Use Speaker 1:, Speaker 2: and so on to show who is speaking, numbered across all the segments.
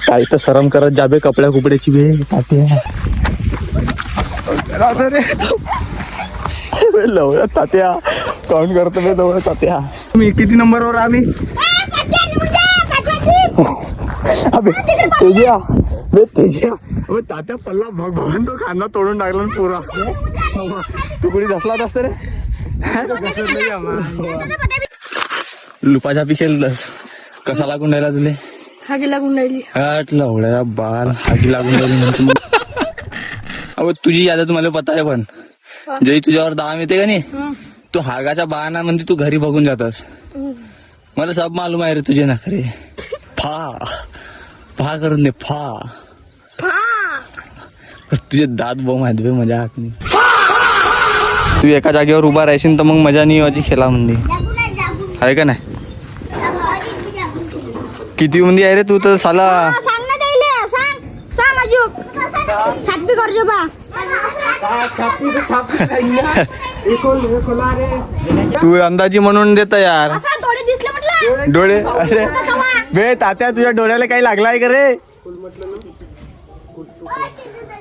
Speaker 1: काही तर शरम करत जाबे कपड्या कुपड्याची बे तात्या लवळ्या तात्या काउंट करतो बे लवळ्या तात्या. मी किती नंबरवर आम्ही अबे तेजिया बे तेजिया अबे तात्या पल्ला भगवान तो खाना तोडून टाकला ना पुरा. तू कुठे बसला असत रे लुपाच्या पिशेल कसा लागून राहिला तुले
Speaker 2: हागी लागून राहिली.
Speaker 1: लवड्या बाल हागी लागून राहिली. अबे तुझी याद तुम्हाला पता आहे पण जरी तुझ्यावर दाम येते का नाही तू हागाच्या बहाना म्हणजे तू घरी बघून जातस. मला सब मालूम आहे रे तुझे नखरे. फा फा करून दे फा तुझे दात बॉम्ब आहेत बे मजा हात नाही. तू एका जागेवर उभा राहशील तर मग मजा नाही याची खेळा म्हणजे आहे का नाही. किती उंदी आहे रे तू तर साला
Speaker 2: सांग ना त्याला सांग अजून छापी करजो बा.
Speaker 1: तू अंदाजी म्हणून देत यार.
Speaker 2: असं डोळे दिसले म्हटलं
Speaker 1: डोळे अरे बे तात्या तुझ्या डोळ्याला काही लागलाय का रे.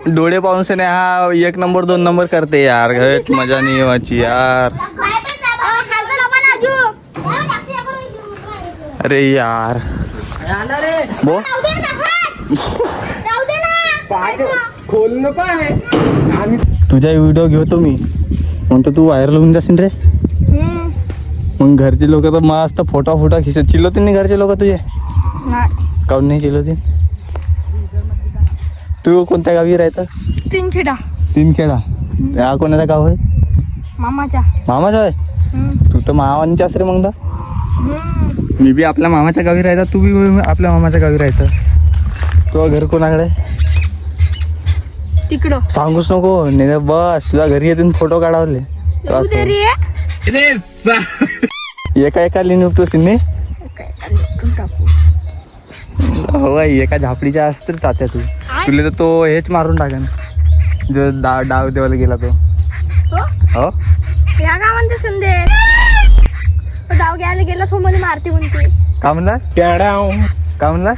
Speaker 1: डोळे पाहून से नाही हा 1 नंबर 2 नंबर करते यार. घट मजा नाही व्हायची यार. अरे यार बो तुझा व्हिडिओ घेतो मी म्हणतो तू व्हायरल होऊन जाशील रे. मग घरचे लोक तर मस्त फोटा खिचत चिल्लवतील नाही घरचे लोक तुझे. काऊन नाही चिल्लवतील. तू कोणत्या गावी राहतं.
Speaker 2: 3 खेडा
Speaker 1: 3 खेडा. हा कोणाचा गाव आहे
Speaker 2: मामाचा
Speaker 1: आहे. तू तर मामांच्याच रे मग मी बी आपल्या मामाच्या गावी राहता तू बी आपल्या मामाच्या गावी राहतं. तुझं घर कोणाकडे
Speaker 2: तिकडं
Speaker 1: सांगूच नको नाही बस तुझ्या घरी येतून फोटो काढावले. एका लिहिण उपटोस नाही हो एका झापडीच्या असते तात्या तू तुला तर तो हेच मारून टाकेन जो डाव देवाला गेला तो. हो
Speaker 2: या का म्हणते संदेश डाव घ्यायला गेला तो मला मारते म्हणते.
Speaker 1: का म्हणला का म्हणला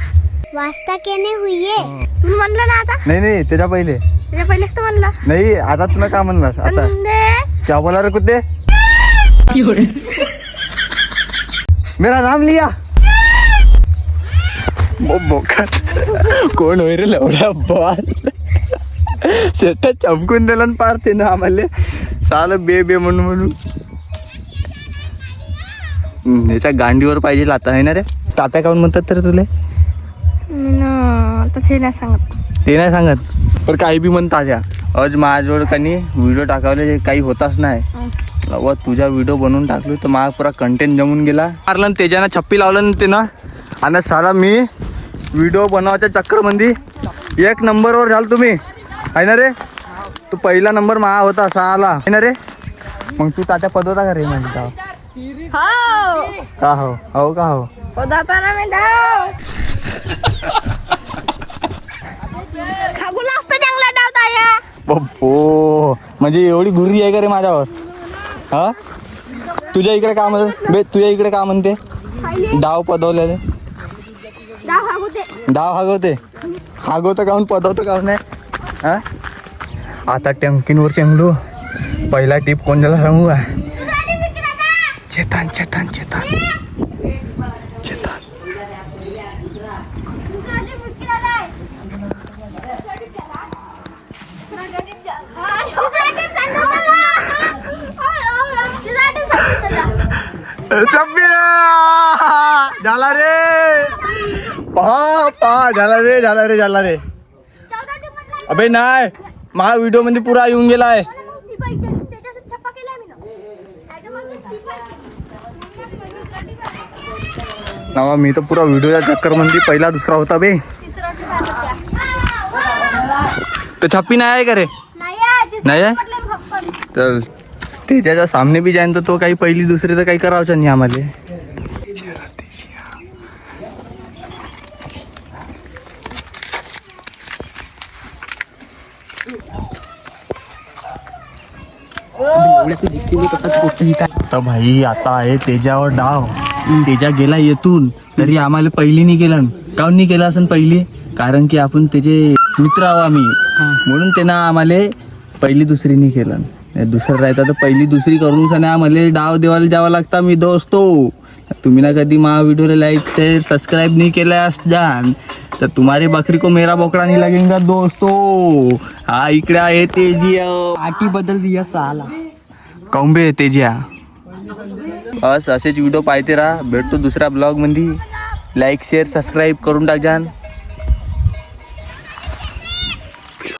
Speaker 2: वास्ता केने हुई तू म्हणलं ना आता.
Speaker 1: नाही त्याच्या पहिलेच
Speaker 2: तर म्हणला
Speaker 1: नाही. आता तुला का म्हणलास आता
Speaker 2: संदेश
Speaker 1: क्या बोला रे कुत्ते. मेरा नाम लिया कोण होय रे लवड्या बाल. शेट चमकून दिला पारते ना आम्हाला साल बे म्हणून याच्या गांडीवर पाहिजे आता आहे ना रे. तात्या काऊन म्हणतात तर तुले
Speaker 2: ते नाही सांगत.
Speaker 1: ते नाही सांगत पण काही बी म्हणतात या आज माझ्याजवळ काही व्हिडिओ टाकावले काही होताच नाही. व तुझा व्हिडिओ बनवून टाकलो तर माझा पुरा कंटेंट जमून गेला. मारलं त्याच्यानं छप्पी लावलं ना ते ना आणि साला मी व्हिडिओ बनवायच्या चक्करमध्ये 1 नंबरवर झालो तुम्ही आहे ना रे. तू पहिला नंबर मा होता 6 आहे ना रे. मग तू तात्या पद होता का रे म्हणजे का हो का हो
Speaker 2: पदार्थाला मी डाव खागुला असतं चांगला डाव ताया.
Speaker 1: बप्पो म्हणजे एवढी गुर्री आहे का रे माझ्यावर. हा तुझ्या इकडे का म्हणते बे तुझ्या इकडे का म्हणते डाव पदवलेले डाव हागवतं काऊन पदवतं काऊन नाही. हा आता टँकींवर चेंगलू पहिला टिप कोणाला सांगू का चेतन झाला रे झाला रे. अबे नाही माझा व्हिडिओ मध्ये पुरा येऊन गेलाय. नावा मी तर पुरा व्हिडिओच्या चक्कर मध्ये पहिला दुसरा होता बे. तर छप्पी नाही आहे का रे नाही आहे तर त्याच्या सामने बी जाईन तर तो काही पहिली दुसरी तर काही करावचं नाही आम्हाला. तर भाई आता आहे त्याच्यावर डाव. तेजा गेला येथून तरी आम्हाला पहिली नाही केलं. काऊन नाही केलं असं पहिली? कारण की आपण त्याचे मित्र आहो आम्ही, म्हणून त्यानं आम्हाला पहिली दुसरी नाही केलं. दुसरं राहता तर पहिली दुसरी करून सण आम्हाला डाव देवाला जावं लागता. मी दोस्तो तुम्ही ना कधी मा व्हिडिओला लाईक शेअर सबस्क्राईब नाही केलं असणार तर तुम्हारे बकरी को मेरा बोकडा नहीं लगेगा दोस्तो. हा इकडे आहे तेजिया.
Speaker 3: आटी बदल दिया साला.
Speaker 1: काऊंबे तेजिया. असेच व्हिडिओ पाहते राहा. भेटतो दुसऱ्या ब्लॉग मध्ये. लाईक शेअर सबस्क्राईब करून टाक जान.